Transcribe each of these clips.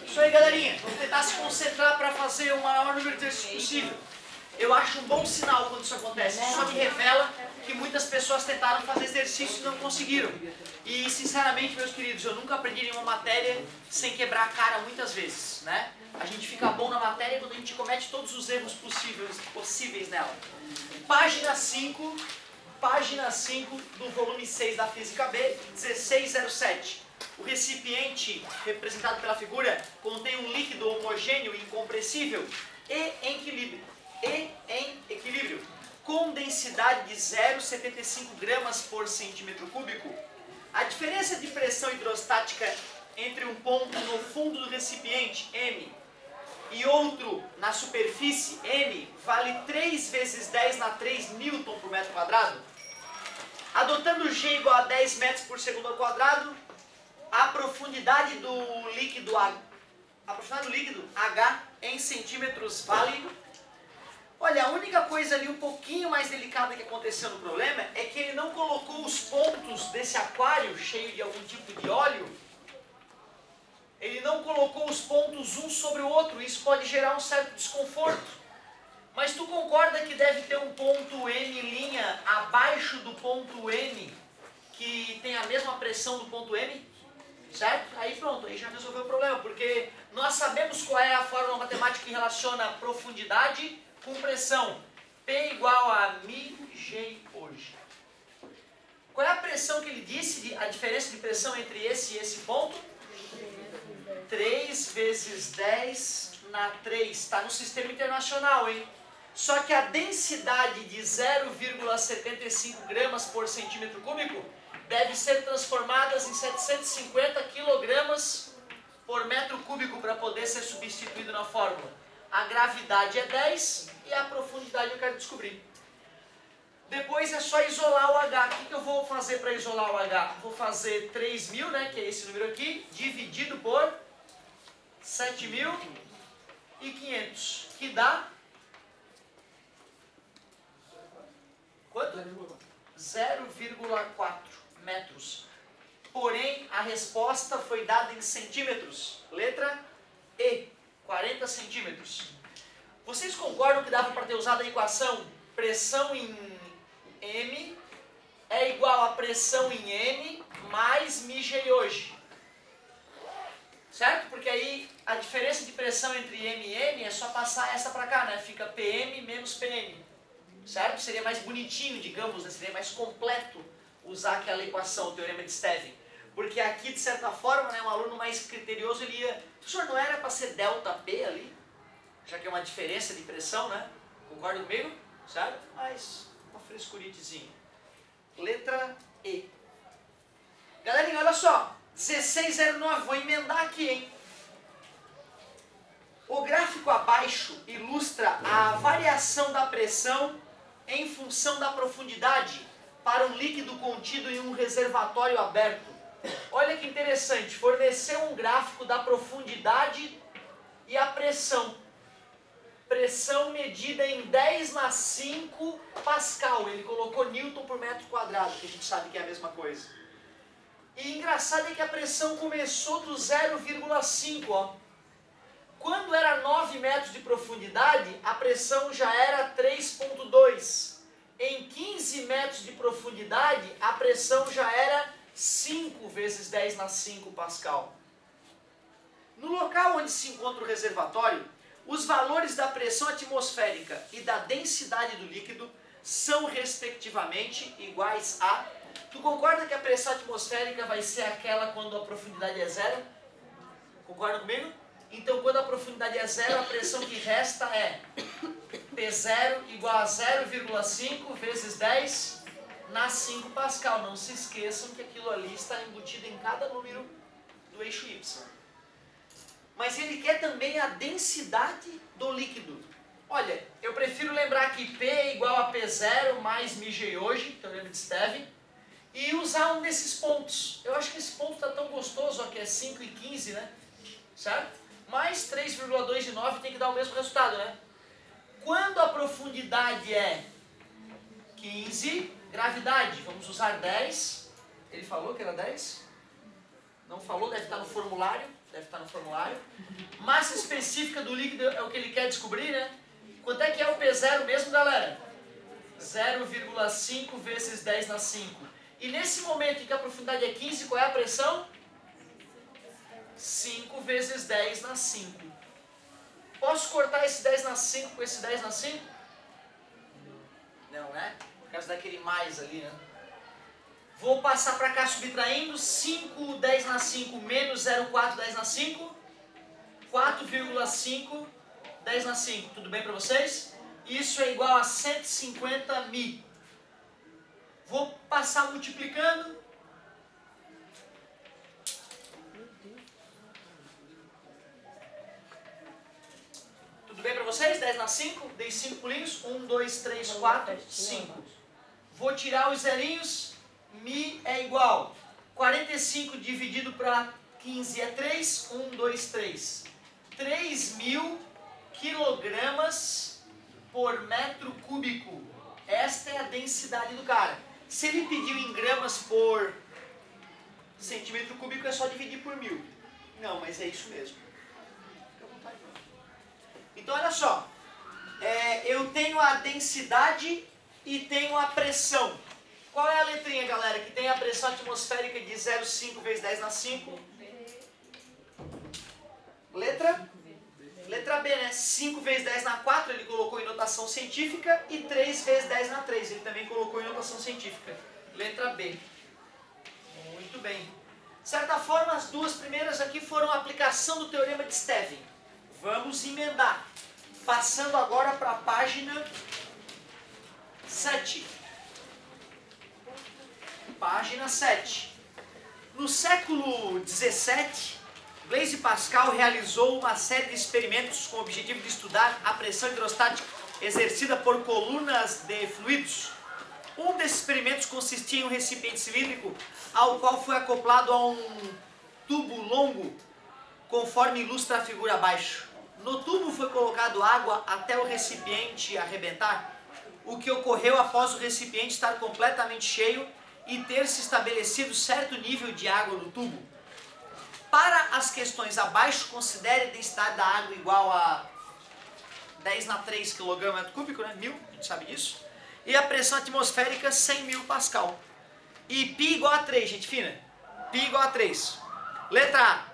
Isso aí, galerinha. Vamos tentar se concentrar para fazer o maior número de exercícios possível. Eu acho um bom sinal quando isso acontece. Isso só me revela que muitas pessoas tentaram fazer exercício e não conseguiram. E, sinceramente, meus queridos, eu nunca aprendi nenhuma matéria sem quebrar a cara muitas vezes, né? A gente fica bom na matéria quando a gente comete todos os erros possíveis nela. Página 5 do volume 6 da Física B, 1607. O recipiente, representado pela figura, contém um líquido homogêneo e incompressível e em equilíbrio, com densidade de 0,75 gramas por centímetro cúbico. A diferença de pressão hidrostática entre um ponto no fundo do recipiente, M, e outro na superfície, N, vale 3 vezes 10 na 3 newton por metro quadrado. Adotando G igual a 10 metros por segundo ao quadrado, a profundidade do líquido H em centímetros vale... Olha, a única coisa ali um pouquinho mais delicada que aconteceu no problema é que ele não colocou os pontos desse aquário cheio de algum tipo de óleo. Ele não colocou os pontos um sobre o outro. Isso pode gerar um certo desconforto. Mas tu concorda que deve ter um ponto M' abaixo do ponto M que tem a mesma pressão do ponto M? Certo? Aí pronto, aí já resolveu o problema. Porque nós sabemos qual é a fórmula matemática que relaciona profundidade com pressão. P igual a μg hoje. Qual é a pressão que ele disse, a diferença de pressão entre esse e esse ponto? 3 vezes 10 na 3. Está no sistema internacional, hein? Só que a densidade de 0,75 gramas por centímetro cúbico deve ser transformada em 750 quilogramas por metro cúbico para poder ser substituído na fórmula. A gravidade é 10 e a profundidade eu quero descobrir. Depois é só isolar o H. O que eu vou fazer para isolar o H? Vou fazer 3.000, né, que é esse número aqui, dividido por 7.500, que dá... Quanto? 0,4 metros. Porém, a resposta foi dada em centímetros. Letra E, 40 centímetros. Vocês concordam que dava para ter usado a equação pressão em M é igual a pressão em N mais μg hoje? Certo? Porque aí a diferença de pressão entre M e N é só passar essa para cá, né? Fica PM menos PM. Certo? Seria mais bonitinho, digamos, né? Seria mais completo usar aquela equação, o teorema de Stevin. Porque aqui, de certa forma, né, um aluno mais criterioso, ele ia... Professor, não era para ser delta P ali? Já que é uma diferença de pressão, né? Concorda comigo? Certo? Mas uma frescuritezinha. Letra E. Galerinha, olha só. 1609, vou emendar aqui, hein? O gráfico abaixo ilustra a variação da pressão em função da profundidade para um líquido contido em um reservatório aberto. Olha que interessante, forneceu um gráfico da profundidade e a pressão. Pressão medida em 10 na 5 Pascal. Ele colocou Newton por metro quadrado, que a gente sabe que é a mesma coisa. E engraçado é que a pressão começou do 0,5, ó. Quando era 9 metros de profundidade, a pressão já era 3,2. Em 15 metros de profundidade, a pressão já era 5 vezes 10 na 5 Pascal. No local onde se encontra o reservatório, os valores da pressão atmosférica e da densidade do líquido são, respectivamente, iguais a... Tu concorda que a pressão atmosférica vai ser aquela quando a profundidade é zero? Concorda comigo? Então, quando a profundidade é zero, a pressão que resta é P0 igual a 0,5 vezes 10 na 5 Pascal. Não se esqueçam que aquilo ali está embutido em cada número do eixo Y. Mas ele quer também a densidade do líquido. Olha, eu prefiro lembrar que P é igual a P0 mais μg hoje, teorema de Stevin, e usar um desses pontos. Eu acho que esse ponto está tão gostoso, ó, que é 5 e 15, né? Certo? Mais 3,2 de 9 tem que dar o mesmo resultado, né? Quando a profundidade é 15, gravidade, vamos usar 10. Ele falou que era 10? Não falou, deve estar no formulário. Deve estar no formulário. Massa específica do líquido é o que ele quer descobrir, né? Quanto é que é o P0 mesmo, galera? 0,5 vezes 10 na 5. E nesse momento em que a profundidade é 15, qual é a pressão? 5 vezes 10 na 5. Posso cortar esse 10 na 5 com esse 10 na 5? Não, né? Por causa daquele mais ali, né? Vou passar para cá subtraindo. 5, 10 na 5 menos 0,4, 10 na 5. 4,5, 10 na 5. Tudo bem para vocês? Isso é igual a 150 mi. Vou passar multiplicando. Tudo bem para vocês? 10 na 5. Dei 5 pulinhos. 1, 2, 3, 4, 5. Vou tirar os zerinhos. Mi é igual. 45 dividido para 15 é 3. 1, 2, 3. 3.000 quilogramas por metro cúbico. Esta é a densidade do cara. Se ele pediu em gramas por centímetro cúbico, é só dividir por 1000. Não, mas é isso mesmo. Fica à vontade. Então, olha só. Eu tenho a densidade e tenho a pressão. Qual é a letrinha, galera, que tem a pressão atmosférica de 0,5 vezes 10 na 5? Letra B, né? 5 vezes 10 na 4, ele colocou em notação científica, e 3 vezes 10 na 3, ele também colocou em notação científica. Letra B. Muito bem. De certa forma, as duas primeiras aqui foram a aplicação do Teorema de Stevin. Vamos emendar. Passando agora para a página 7. Página 7. No século 17, Blaise Pascal realizou uma série de experimentos com o objetivo de estudar a pressão hidrostática exercida por colunas de fluidos. Um desses experimentos consistia em um recipiente cilíndrico ao qual foi acoplado a um tubo longo, conforme ilustra a figura abaixo. No tubo foi colocado água até o recipiente arrebentar, o que ocorreu após o recipiente estar completamente cheio e ter se estabelecido certo nível de água no tubo. Para as questões abaixo, considere a densidade da água igual a 10 na 3 kg/m3, né? 1000, a gente sabe disso. E a pressão atmosférica 100.000 pascal. E π igual a 3, gente fina. π igual a 3. Letra A.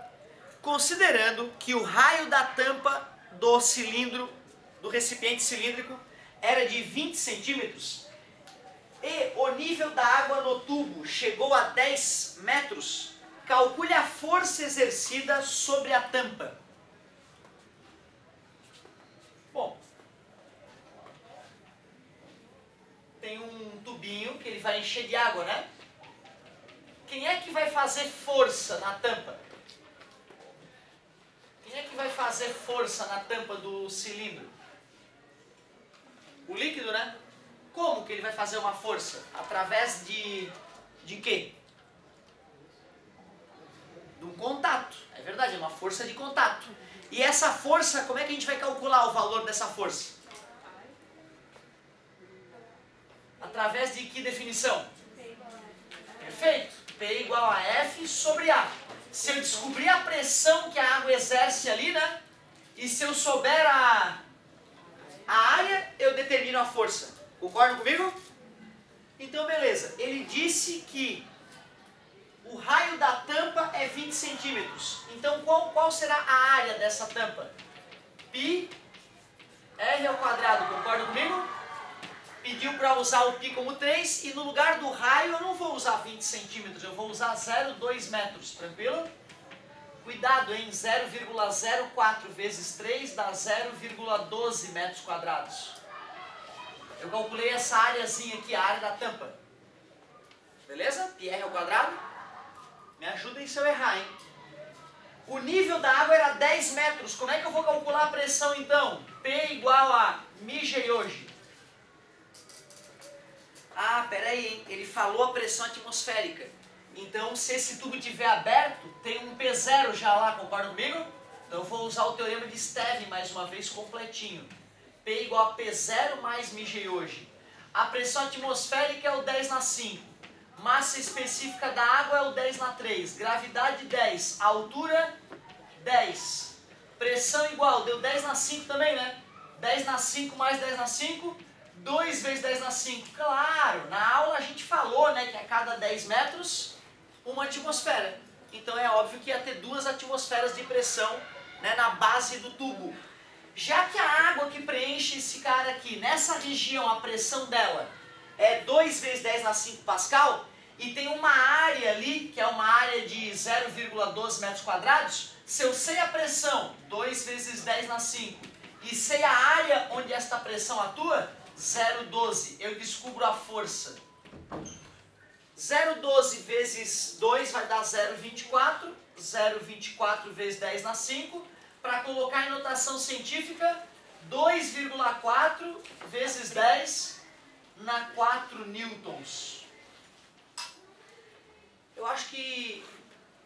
Considerando que o raio da tampa do cilindro, do recipiente cilíndrico, era de 20 centímetros, e o nível da água no tubo chegou a 10 metros, calcule a força exercida sobre a tampa. Bom, tem um tubinho que ele vai encher de água, né? Quem é que vai fazer força na tampa? Quem é que vai fazer força na tampa do cilindro? O líquido, né? Como que ele vai fazer uma força? Através de quê? De um contato. É verdade, é uma força de contato. E essa força, como é que a gente vai calcular o valor dessa força? Através de que definição? Perfeito. P igual a F sobre A. Se eu descobrir a pressão que a água exerce ali, né? E se eu souber a área, eu determino a força. Concordam comigo? Então, beleza. Ele disse que o raio da tampa é 20 centímetros. Então, qual será a área dessa tampa? Π R ao quadrado. Concordam comigo? Pediu para usar o π como 3 e no lugar do raio eu não vou usar 20 centímetros, eu vou usar 0,2 metros. Tranquilo? Cuidado, hein? 0,04 vezes 3 dá 0,12 metros quadrados. Eu calculei essa áreazinha aqui, a área da tampa. Beleza? πr ao quadrado. Me ajudem se eu errar, hein? O nível da água era 10 metros. Como é que eu vou calcular a pressão, então? P igual a μg hoje. Ah, peraí, hein? Ele falou a pressão atmosférica. Então, se esse tubo estiver aberto, tem um P0 já lá, concorda comigo? Então, eu vou usar o Teorema de Stevin mais uma vez completinho. P igual a P0 mais μg hoje. A pressão atmosférica é o 10 na 5. Massa específica da água é o 10 na 3. Gravidade 10. Altura 10. Pressão igual. Deu 10 na 5 também, né? 10 na 5 mais 10 na 5. 2 vezes 10 na 5. Claro, na aula a gente falou, né, que a cada 10 metros, uma atmosfera. Então é óbvio que ia ter 2 atmosferas de pressão, né, na base do tubo. Já que a água que preenche esse cara aqui, nessa região, a pressão dela é 2 vezes 10 na 5 Pascal, e tem uma área ali, que é uma área de 0,12 metros quadrados, se eu sei a pressão, 2 vezes 10 na 5, e sei a área onde esta pressão atua, 0,12, eu descubro a força. 0,12 vezes 2 vai dar 0,24, 0,24 vezes 10 na 5, para colocar em notação científica, 2,4 vezes 10 na 4 newtons. Eu acho que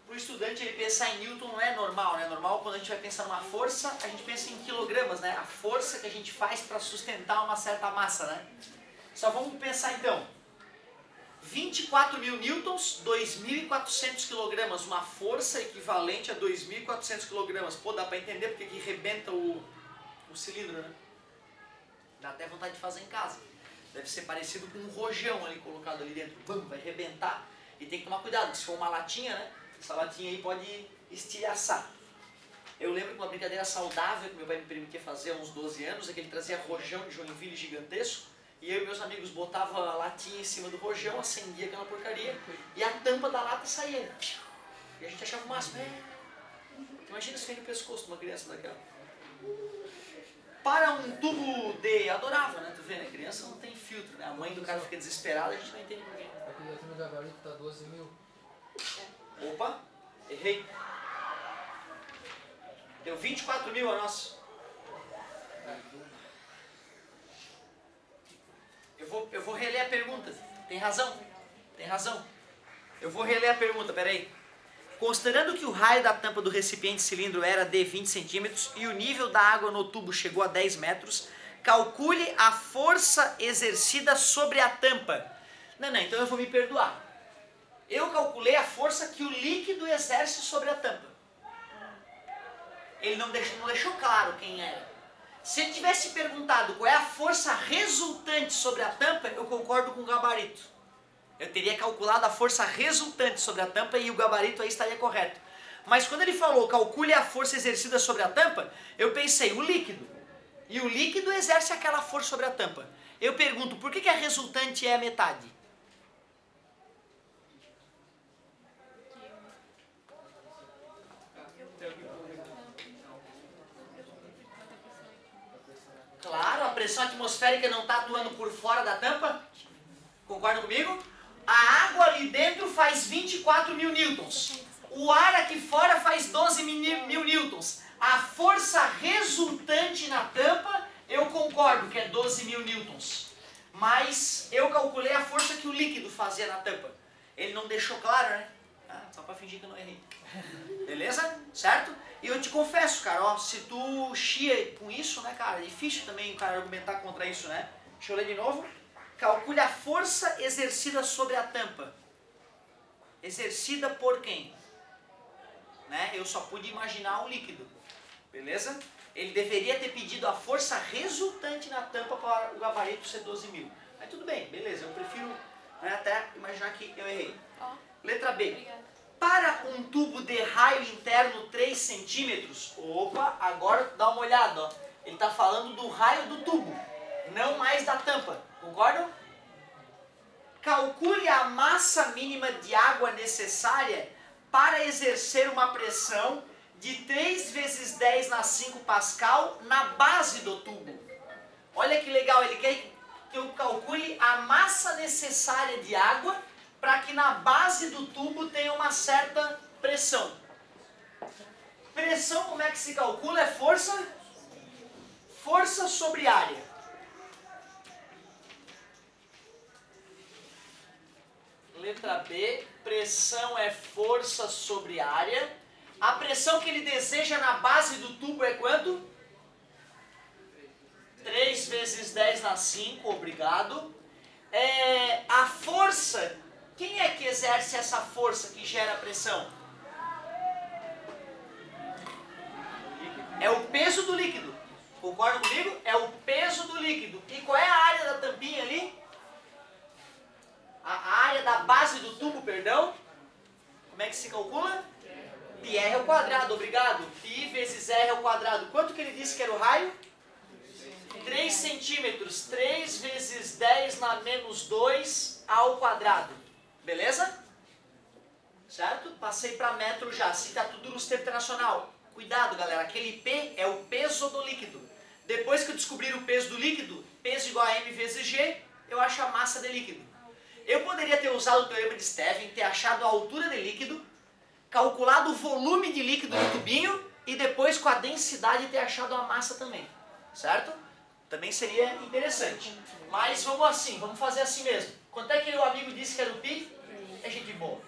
para o estudante ele pensar em newton não é normal, né? Normal quando a gente vai pensar numa força, a gente pensa em quilogramas, né? A força que a gente faz para sustentar uma certa massa, né? Só vamos pensar então. 24 mil newtons, 2.400 quilogramas, uma força equivalente a 2.400 quilogramas. Pô, dá para entender porque que rebenta o cilindro, né? Dá até vontade de fazer em casa. Deve ser parecido com um rojão ali colocado ali dentro. Bum, vai rebentar. E tem que tomar cuidado, porque se for uma latinha, né? Essa latinha aí pode estilhaçar. Eu lembro que uma brincadeira saudável que meu pai me permitia fazer há uns 12 anos é que ele trazia rojão de Joinville gigantesco. E eu e meus amigos botavam a latinha em cima do rojão, acendia aquela porcaria e a tampa da lata saía. E a gente achava o máximo. Imagina isso no pescoço de uma criança daquela. Para um tubo de... Adorava, né? Tu vê, né? Criança não tem filtro, né? A mãe do cara fica desesperada, a gente não entende por quê. Aqui no gabarito tá 12 mil. Opa, errei. Deu 24 mil a nossa. Eu vou reler a pergunta. Tem razão? Tem razão. Eu vou reler a pergunta, peraí. Considerando que o raio da tampa do recipiente cilindro era de 20 centímetros e o nível da água no tubo chegou a 10 metros, calcule a força exercida sobre a tampa. Não, então eu vou me perdoar. Eu calculei a força que o líquido exerce sobre a tampa. Ele não deixou claro quem era. Se ele tivesse perguntado qual é a força resultante sobre a tampa, eu concordo com o gabarito. Eu teria calculado a força resultante sobre a tampa e o gabarito aí estaria correto. Mas quando ele falou calcule a força exercida sobre a tampa, eu pensei o líquido. E o líquido exerce aquela força sobre a tampa. Eu pergunto, por que a resultante é a metade? Claro, a pressão atmosférica não está atuando por fora da tampa. Concorda comigo? A água ali dentro faz 24 mil newtons. O ar aqui fora faz 12 mil newtons. A força resultante na tampa, eu concordo que é 12 mil newtons. Mas eu calculei a força que o líquido fazia na tampa. Ele não deixou claro, né? Só para fingir que eu não errei. Beleza? Certo? E eu te confesso, cara, ó, se tu chia com isso, né, cara, é difícil também o cara argumentar contra isso, né? Deixa eu ler de novo. Calcule a força exercida sobre a tampa. Exercida por quem? Né? Eu só pude imaginar um líquido. Beleza? Ele deveria ter pedido a força resultante na tampa para o gabarito ser 12 mil. Mas tudo bem, beleza. Eu prefiro, né, até imaginar que eu errei. Letra B. Obrigada. Para um tubo de raio interno 3 centímetros, opa, agora dá uma olhada, ó. Ele está falando do raio do tubo, não mais da tampa, concordam? Calcule a massa mínima de água necessária para exercer uma pressão de 3 vezes 10 na 5 Pascal na base do tubo. Olha que legal, ele quer que eu calcule a massa necessária de água para que na base do tubo tenha uma certa pressão. Pressão, como é que se calcula? É força? Força sobre área. Letra B, pressão é força sobre área. A pressão que ele deseja na base do tubo é quanto? 3 vezes 10 na 5, obrigado. A força Quem é que exerce essa força que gera a pressão? É o peso do líquido. Concorda comigo? É o peso do líquido. E qual é a área da tampinha ali? A área da base do tubo, perdão. Como é que se calcula? Πr ao quadrado, obrigado. Π vezes R ao quadrado. Quanto que ele disse que era o raio? 3 centímetros. 3 vezes 10 na menos 2 ao quadrado. Beleza? Certo? Passei para metro já. Se está tudo no sistema internacional. Cuidado, galera. Aquele P é o peso do líquido. Depois que eu descobrir o peso do líquido, peso igual a M vezes G, eu acho a massa de líquido. Eu poderia ter usado o teorema de Stevin, ter achado a altura de líquido, calculado o volume de líquido no tubinho e depois com a densidade ter achado a massa também. Certo? Também seria interessante. Mas vamos assim, vamos fazer assim mesmo. Quanto é que o amigo disse que era o π? É gente boa.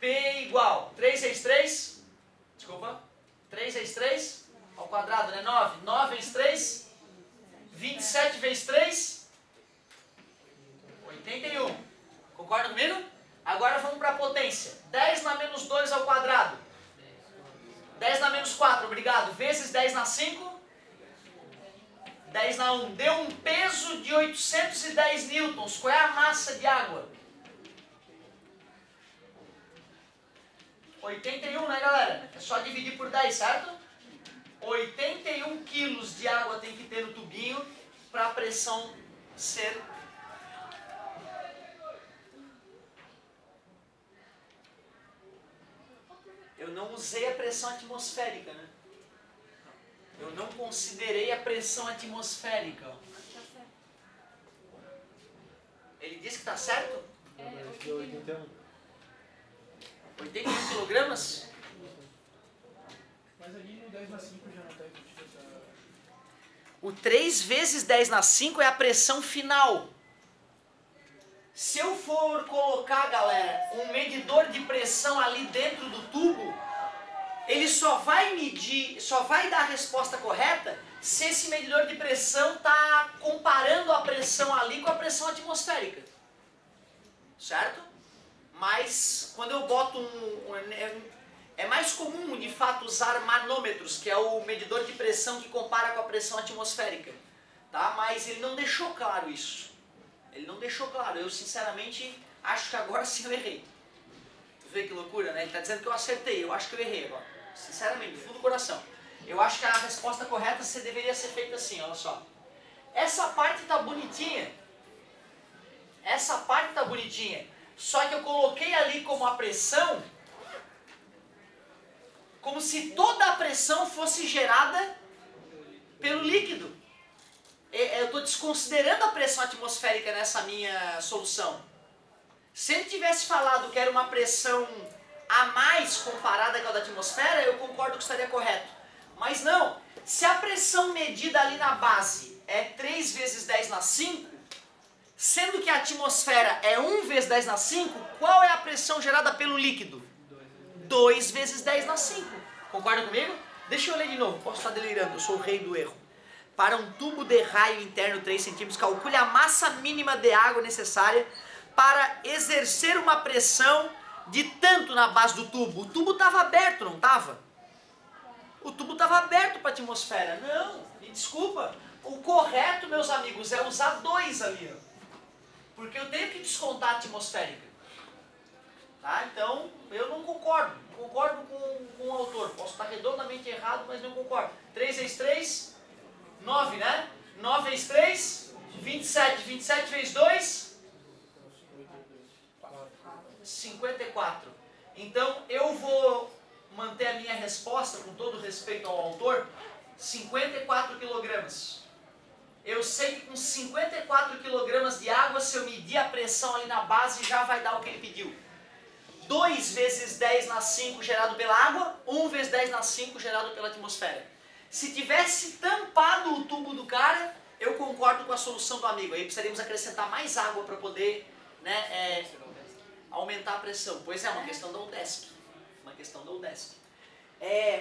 P igual 3 vezes 3. Desculpa. 3 vezes 3 ao quadrado, né? 9. 9 vezes 3. 27 vezes 3. 81. Concorda comigo? Agora vamos para a potência. 10 na menos 2 ao quadrado. 10 na menos 4, obrigado. Vezes 10 na 5. 10 na 1. Deu um peso de 810 newtons. Qual é a massa de água? 81, né, galera? É só dividir por 10, certo? 81 quilos de água tem que ter no tubinho para a pressão ser... Eu não usei a pressão atmosférica, né? Eu não considerei a pressão atmosférica. Ele disse que está certo? É, 81. 81 quilogramas? Mas ali no 10 na 5 já não está embutido essa... O 3 vezes 10 na 5 é a pressão final. Se eu for colocar, galera, um medidor de pressão ali dentro do tubo, ele só vai medir, só vai dar a resposta correta se esse medidor de pressão está comparando a pressão ali com a pressão atmosférica. Certo? Mas quando eu boto é mais comum, de fato, usar manômetros, que é o medidor de pressão que compara com a pressão atmosférica. Tá? Mas ele não deixou claro isso. Ele não deixou claro. Eu, sinceramente, acho que agora sim eu errei. Tu vê que loucura, né? Ele está dizendo que eu acertei. Eu acho que eu errei agora. Sinceramente, do fundo do coração. Eu acho que a resposta correta deveria ser feita assim, olha só. Essa parte está bonitinha. Essa parte está bonitinha. Só que eu coloquei ali como a pressão, como se toda a pressão fosse gerada pelo líquido. Eu estou desconsiderando a pressão atmosférica nessa minha solução. Se ele tivesse falado que era uma pressão a mais comparada com a da atmosfera, eu concordo que estaria correto. Mas não, se a pressão medida ali na base é 3 vezes 10 na 5, sendo que a atmosfera é 1 vezes 10 na 5, qual é a pressão gerada pelo líquido? 2 vezes 10 na 5. Concorda comigo? Deixa eu ler de novo, posso estar delirando, eu sou o rei do erro. Para um tubo de raio interno 3 cm, calcule a massa mínima de água necessária para exercer uma pressão de tanto na base do tubo. O tubo estava aberto, não estava? O tubo estava aberto para a atmosfera. Não, me desculpa. O correto, meus amigos, é usar 2 ali. Ó. Porque eu tenho que descontar a atmosférica. Tá? Então, eu não concordo. Não concordo com o autor. Posso estar redondamente errado, mas não concordo. 3 vezes 3... 9, né? 9 vezes 3, 27. 27 vezes 2, 54. Então, eu vou manter a minha resposta, com todo respeito ao autor, 54 quilogramas. Eu sei que com 54 quilogramas de água, se eu medir a pressão ali na base, já vai dar o que ele pediu. 2 vezes 10 na 5 gerado pela água, 1 vezes 10 na 5 gerado pela atmosfera. Se tivesse tampado o tubo do cara, eu concordo com a solução do amigo. Aí precisaríamos acrescentar mais água para poder, né, aumentar a pressão. Pois é, uma questão da UDESC. Uma questão da UDESC.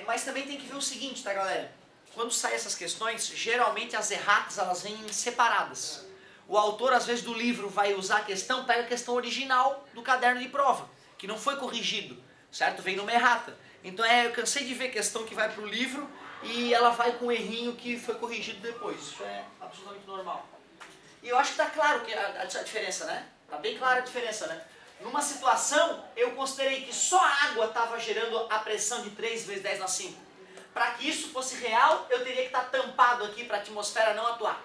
Mas também tem que ver o seguinte, tá, galera? Quando saem essas questões, geralmente as erratas elas vêm separadas. O autor, às vezes, do livro vai usar a questão, pega a questão original do caderno de prova, que não foi corrigido, certo? Vem numa errata. Então eu cansei de ver questão que vai para o livro e ela vai com um errinho que foi corrigido depois. Isso é absolutamente normal. E eu acho que está claro que a diferença, né? Está bem clara a diferença, né? Numa situação, eu considerei que só a água estava gerando a pressão de 3 vezes 10 na 5. Para que isso fosse real, eu teria que estar tampado aqui para a atmosfera não atuar.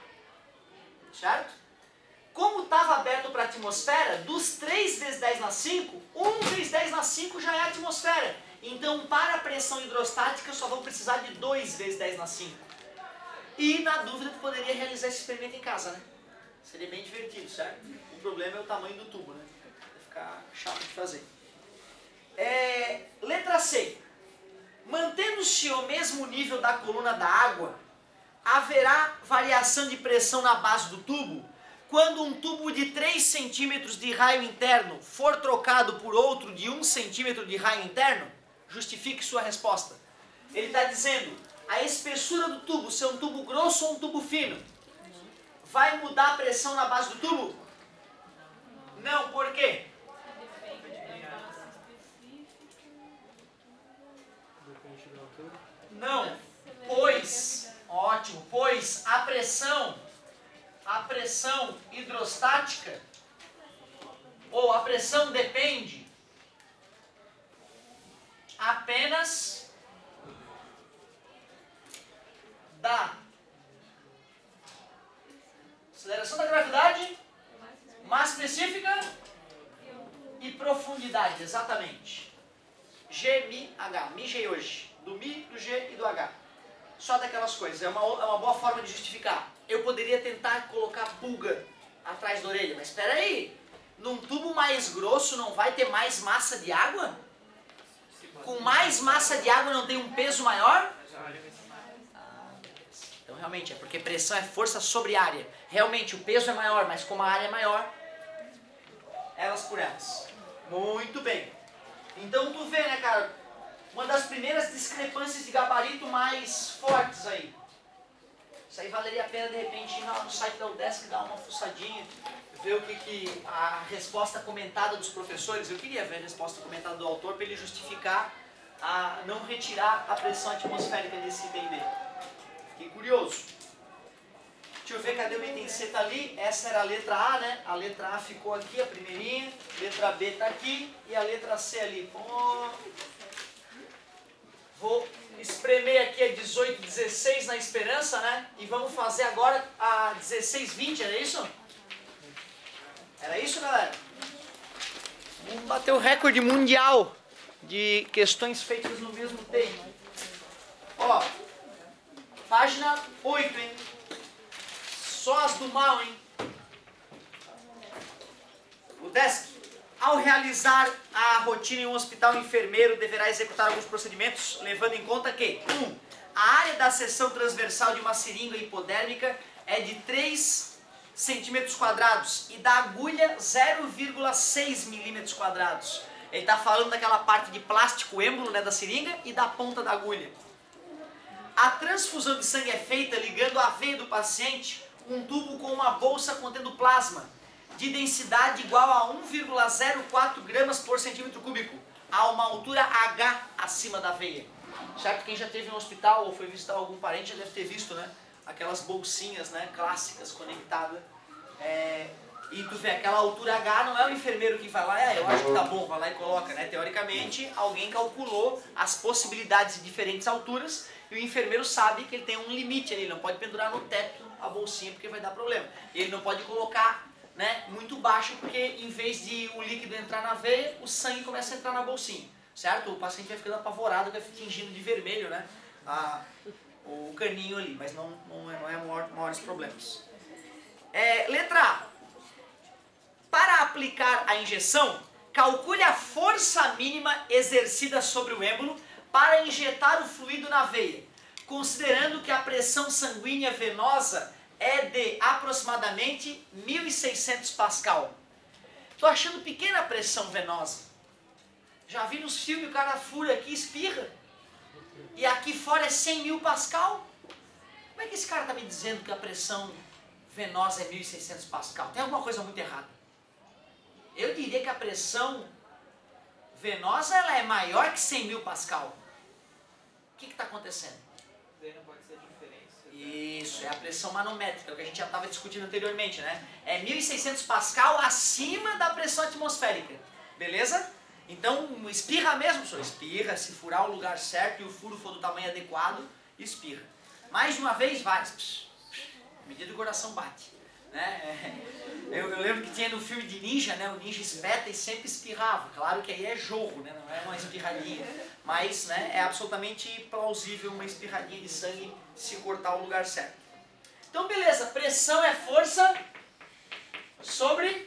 Certo? Como estava aberto para a atmosfera, dos 3 vezes 10 na 5, 1 vezes 10 na 5 já é a atmosfera. Então, para a pressão hidrostática, eu só vou precisar de 2 vezes 10 na 5. E, na dúvida, tu poderia realizar esse experimento em casa, né? Seria bem divertido, certo? O problema é o tamanho do tubo, né? Vai ficar chato de fazer. Letra C. Mantendo-se o mesmo nível da coluna da água, haverá variação de pressão na base do tubo quando um tubo de 3 centímetros de raio interno for trocado por outro de 1 centímetro de raio interno? Justifique sua resposta. Ele está dizendo, a espessura do tubo, se é um tubo grosso ou um tubo fino, vai mudar a pressão na base do tubo? Não, por quê? Não, pois, ótimo, pois a pressão hidrostática, ou a pressão depende apenas da aceleração da gravidade, massa específica e profundidade, exatamente. G, Mi, H. Mi, G hoje. Do Mi, do G e do H. Só daquelas coisas. É uma boa forma de justificar. Eu poderia tentar colocar pulga atrás da orelha, mas espera aí. Num tubo mais grosso não vai ter mais massa de água? Com mais massa de água não tem um peso maior? Então realmente é porque pressão é força sobre área. Realmente o peso é maior, mas como a área é maior, elas por elas. Muito bem. Então tu vê, né, cara, uma das primeiras discrepâncias de gabarito mais fortes aí. Isso aí valeria a pena de repente ir no site da UDESC dar uma fuçadinha, ver o que a resposta comentada dos professores. Eu queria ver a resposta comentada do autor para ele justificar a não retirar a pressão atmosférica desse item dele. Fiquei curioso. Deixa eu ver, cadê o item C? Tá ali. Essa era a letra A, né? A letra A ficou aqui, a primeirinha. Letra B tá aqui. E a letra C ali. Vou espremer aqui a 18, 16 na esperança, né? E vamos fazer agora a 16, 20, era isso? Era isso, galera? Vamos bater o recorde mundial de questões feitas no mesmo tempo. Ó, página 8, hein? Só as do mal, hein? O desk. Ao realizar a rotina em um hospital, o enfermeiro deverá executar alguns procedimentos, levando em conta que 1. A área da seção transversal de uma seringa hipodérmica é de 3 centímetros quadrados e da agulha 0,6 milímetros quadrados. Ele está falando daquela parte de plástico êmbolo, né, da seringa e da ponta da agulha. A transfusão de sangue é feita ligando a veia do paciente um tubo com uma bolsa contendo plasma de densidade igual a 1,04 gramas por centímetro cúbico, a uma altura H acima da veia. Certo? Quem já esteve no hospital ou foi visitar algum parente já deve ter visto, né? Aquelas bolsinhas, né, clássicas conectadas. E tu vê, aquela altura H não é o enfermeiro que vai lá, eu acho que tá bom, vai lá e coloca, né? Teoricamente, alguém calculou as possibilidades de diferentes alturas e o enfermeiro sabe que ele tem um limite ali, ele não pode pendurar no teto a bolsinha porque vai dar problema. Ele não pode colocar, né, muito baixo porque em vez de o líquido entrar na veia, o sangue começa a entrar na bolsinha, certo? O paciente vai ficando apavorado, vai tingindo de vermelho, né, o caninho ali, mas não é maiores problemas. Letra A. Para aplicar a injeção, calcule a força mínima exercida sobre o êmbolo para injetar o fluido na veia, considerando que a pressão sanguínea venosa é de aproximadamente 1.600 Pascal. Estou achando pequena a pressão venosa. Já vi nos filmes o cara fura aqui e espirra. E aqui fora é 100.000 Pascal. Como é que esse cara está me dizendo que a pressão venosa é 1.600 pascal. Tem alguma coisa muito errada. Eu diria que a pressão venosa ela é maior que 100.000 pascal. O que está acontecendo? Daí não pode ser a diferença. Isso, é a pressão manométrica, o que a gente já estava discutindo anteriormente, né? É 1.600 pascal acima da pressão atmosférica, beleza? Então, espirra mesmo, pessoal, espirra, se furar o lugar certo e o furo for do tamanho adequado, espirra. Mais de uma vez, vai, à medida que o coração bate, né? Eu lembro que tinha no filme de ninja, né? O ninja espeta e sempre espirrava, claro que aí é jorro, né? Não é uma espirradinha, mas né, é absolutamente plausível uma espirradinha de sangue se cortar o lugar certo. Então, beleza, pressão é força sobre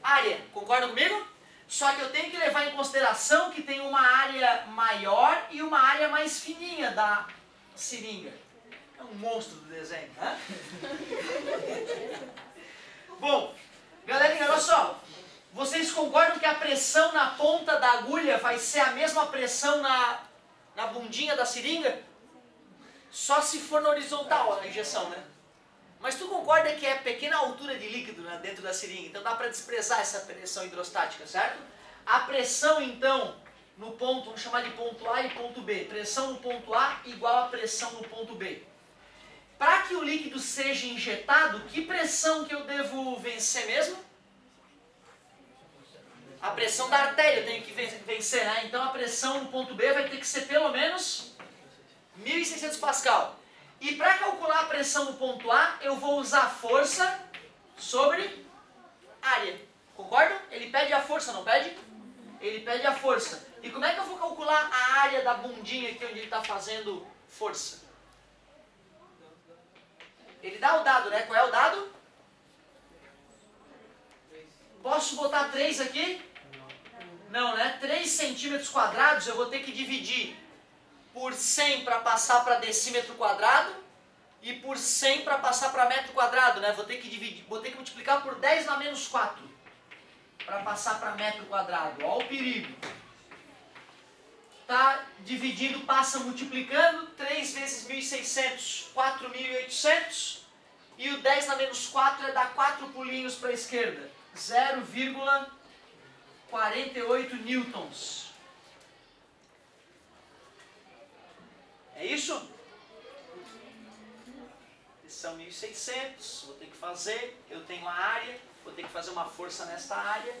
área, concorda comigo? Só que eu tenho que levar em consideração que tem uma área maior e uma área mais fininha da seringa. É um monstro do desenho, né? Bom, galerinha, olha só. Vocês concordam que a pressão na ponta da agulha vai ser a mesma pressão na bundinha da seringa? Só se for na horizontal a injeção, né? Mas tu concorda que é pequena altura de líquido, né, dentro da seringa, então dá para desprezar essa pressão hidrostática, certo? A pressão, então, no ponto, vamos chamar de ponto A e ponto B. Pressão no ponto A igual a pressão no ponto B. Para que o líquido seja injetado, que pressão que eu devo vencer mesmo? A pressão da artéria eu tenho que vencer, né? Então a pressão no ponto B vai ter que ser pelo menos 1.600 pascal. E para calcular a pressão no ponto A, eu vou usar força sobre área. Concorda? Ele pede a força, não pede? Ele pede a força. E como é que eu vou calcular a área da bundinha aqui onde ele está fazendo força? Ele dá o dado, né? Qual é o dado? Posso botar 3 aqui? Não, né? 3 centímetros quadrados eu vou ter que dividir por 100 para passar para decímetro quadrado e por 100 para passar para metro quadrado, né? Vou ter que multiplicar por 10 na menos 4 para passar para metro quadrado. Olha o perigo. Tá dividindo, passa multiplicando, 3 vezes 1.600, 4.800, e o 10 na menos 4 é dar 4 pulinhos para a esquerda, 0,48 newtons. É isso? São 1.600, vou ter que fazer, eu tenho a área, vou ter que fazer uma força nesta área.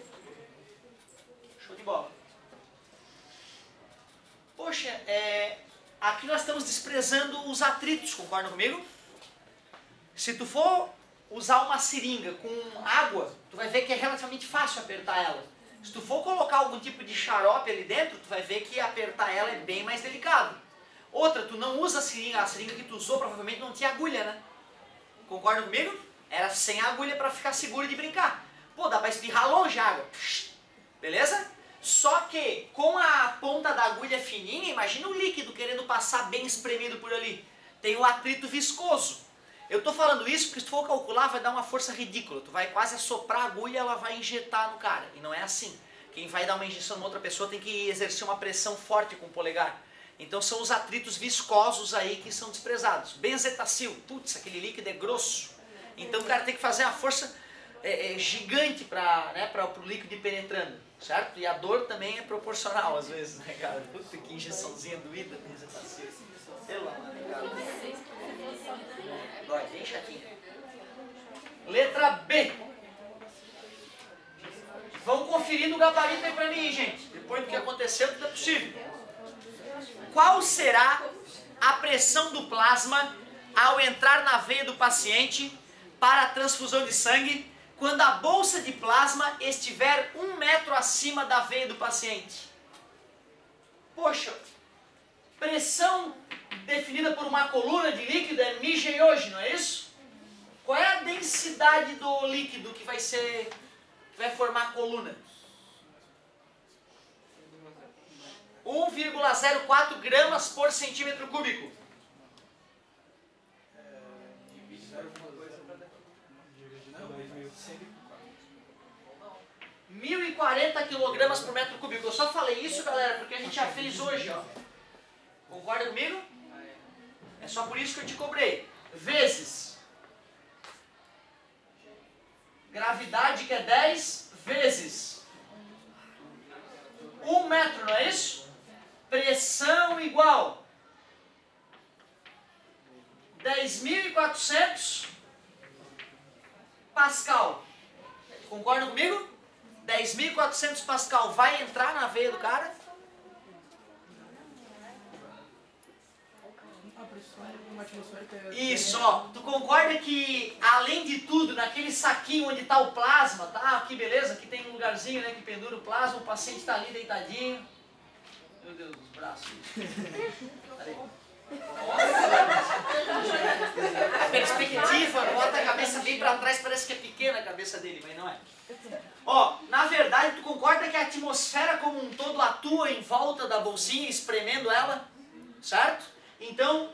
Show de bola. Poxa, aqui nós estamos desprezando os atritos, concorda comigo? Se tu for usar uma seringa com água, tu vai ver que é relativamente fácil apertar ela. Se tu for colocar algum tipo de xarope ali dentro, tu vai ver que apertar ela é bem mais delicado. Outra, tu não usa a seringa que tu usou provavelmente não tinha agulha, né? Concorda comigo? Era sem agulha para ficar seguro de brincar. Pô, dá para espirrar longe a água. Beleza? Só que com a ponta da agulha fininha, imagina o líquido querendo passar bem espremido por ali. Tem o atrito viscoso. Eu estou falando isso porque se tu for calcular vai dar uma força ridícula. Tu vai quase assoprar a agulha e ela vai injetar no cara. E não é assim. Quem vai dar uma injeção numa outra pessoa tem que exercer uma pressão forte com o polegar. Então são os atritos viscosos aí que são desprezados. Benzetacil, putz, aquele líquido é grosso. Então o cara tem que fazer uma força gigante para o líquido ir penetrando, certo? E a dor também é proporcional às vezes, né, cara? Puta, que injeçãozinha doída, benzetacil. Sei lá, né, cara? Dói, bem chatinho. Letra B. Vão conferindo o gabarito aí pra mim, gente. Depois do que aconteceu, tudo é possível. Qual será a pressão do plasma ao entrar na veia do paciente para a transfusão de sangue quando a bolsa de plasma estiver 1 metro acima da veia do paciente? Poxa, pressão definida por uma coluna de líquido é MJ hoje, não é isso? Qual é a densidade do líquido que vai formar a coluna? 1,04 gramas por centímetro cúbico. 1.040 quilogramas por metro cúbico. Eu só falei isso, galera, porque a gente já fez hoje, ó. Concorda comigo? É só por isso que eu te cobrei. Vezes Gravidade que é 10 vezes 1 metro, não é isso? Pressão igual 10.400 Pascal. Concordam comigo? 10.400 Pascal vai entrar na veia do cara? A pressão uma atmosférica é... Isso, ó. Tu concorda que, além de tudo, naquele saquinho onde está o plasma, tá? Aqui, beleza? Aqui tem um lugarzinho, né, que pendura o plasma, o paciente está ali deitadinho. Meu Deus, os braços. Peraí. A perspectiva, bota a cabeça bem para trás, parece que é pequena a cabeça dele, mas não é. Ó, na verdade, tu concorda que a atmosfera como um todo atua em volta da bolsinha, espremendo ela? Certo? Então,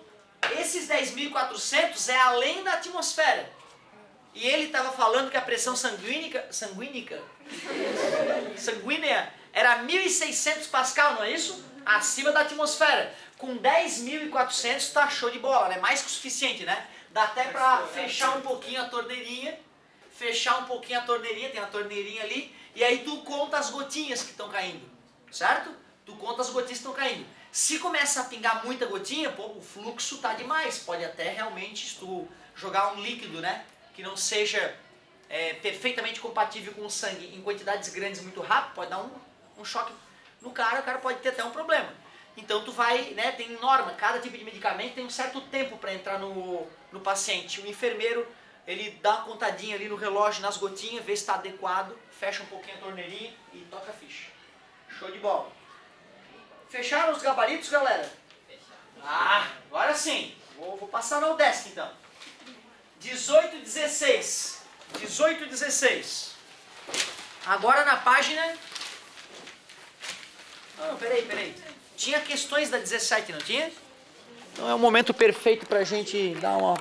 esses 10.400 é além da atmosfera. E ele estava falando que a pressão sanguínea era 1.600 Pascal, não é isso? Acima da atmosfera. Com 10.400 está show de bola, né? Mais que o suficiente, né? Dá até para fechar um pouquinho a torneirinha. Fechar um pouquinho a torneirinha, tem a torneirinha ali. E aí tu conta as gotinhas que estão caindo. Certo? Tu conta as gotinhas que estão caindo. Se começa a pingar muita gotinha, pô, o fluxo tá demais. Pode até realmente, se tu jogar um líquido, né? Que não seja perfeitamente compatível com o sangue em quantidades grandes muito rápido, pode dar um choque no cara, o cara pode ter até um problema. Então tu vai, né, tem norma, cada tipo de medicamento tem um certo tempo para entrar no paciente. O enfermeiro, ele dá uma contadinha ali no relógio, nas gotinhas, vê se está adequado, fecha um pouquinho a torneirinha e toca a ficha. Show de bola. Fecharam os gabaritos, galera? Ah, agora sim. Vou passar na UDESC então. 18 e 16. 18 e 16. Agora na página... Não, peraí. Tinha questões da 17, não tinha? Então é o momento perfeito pra gente dar uma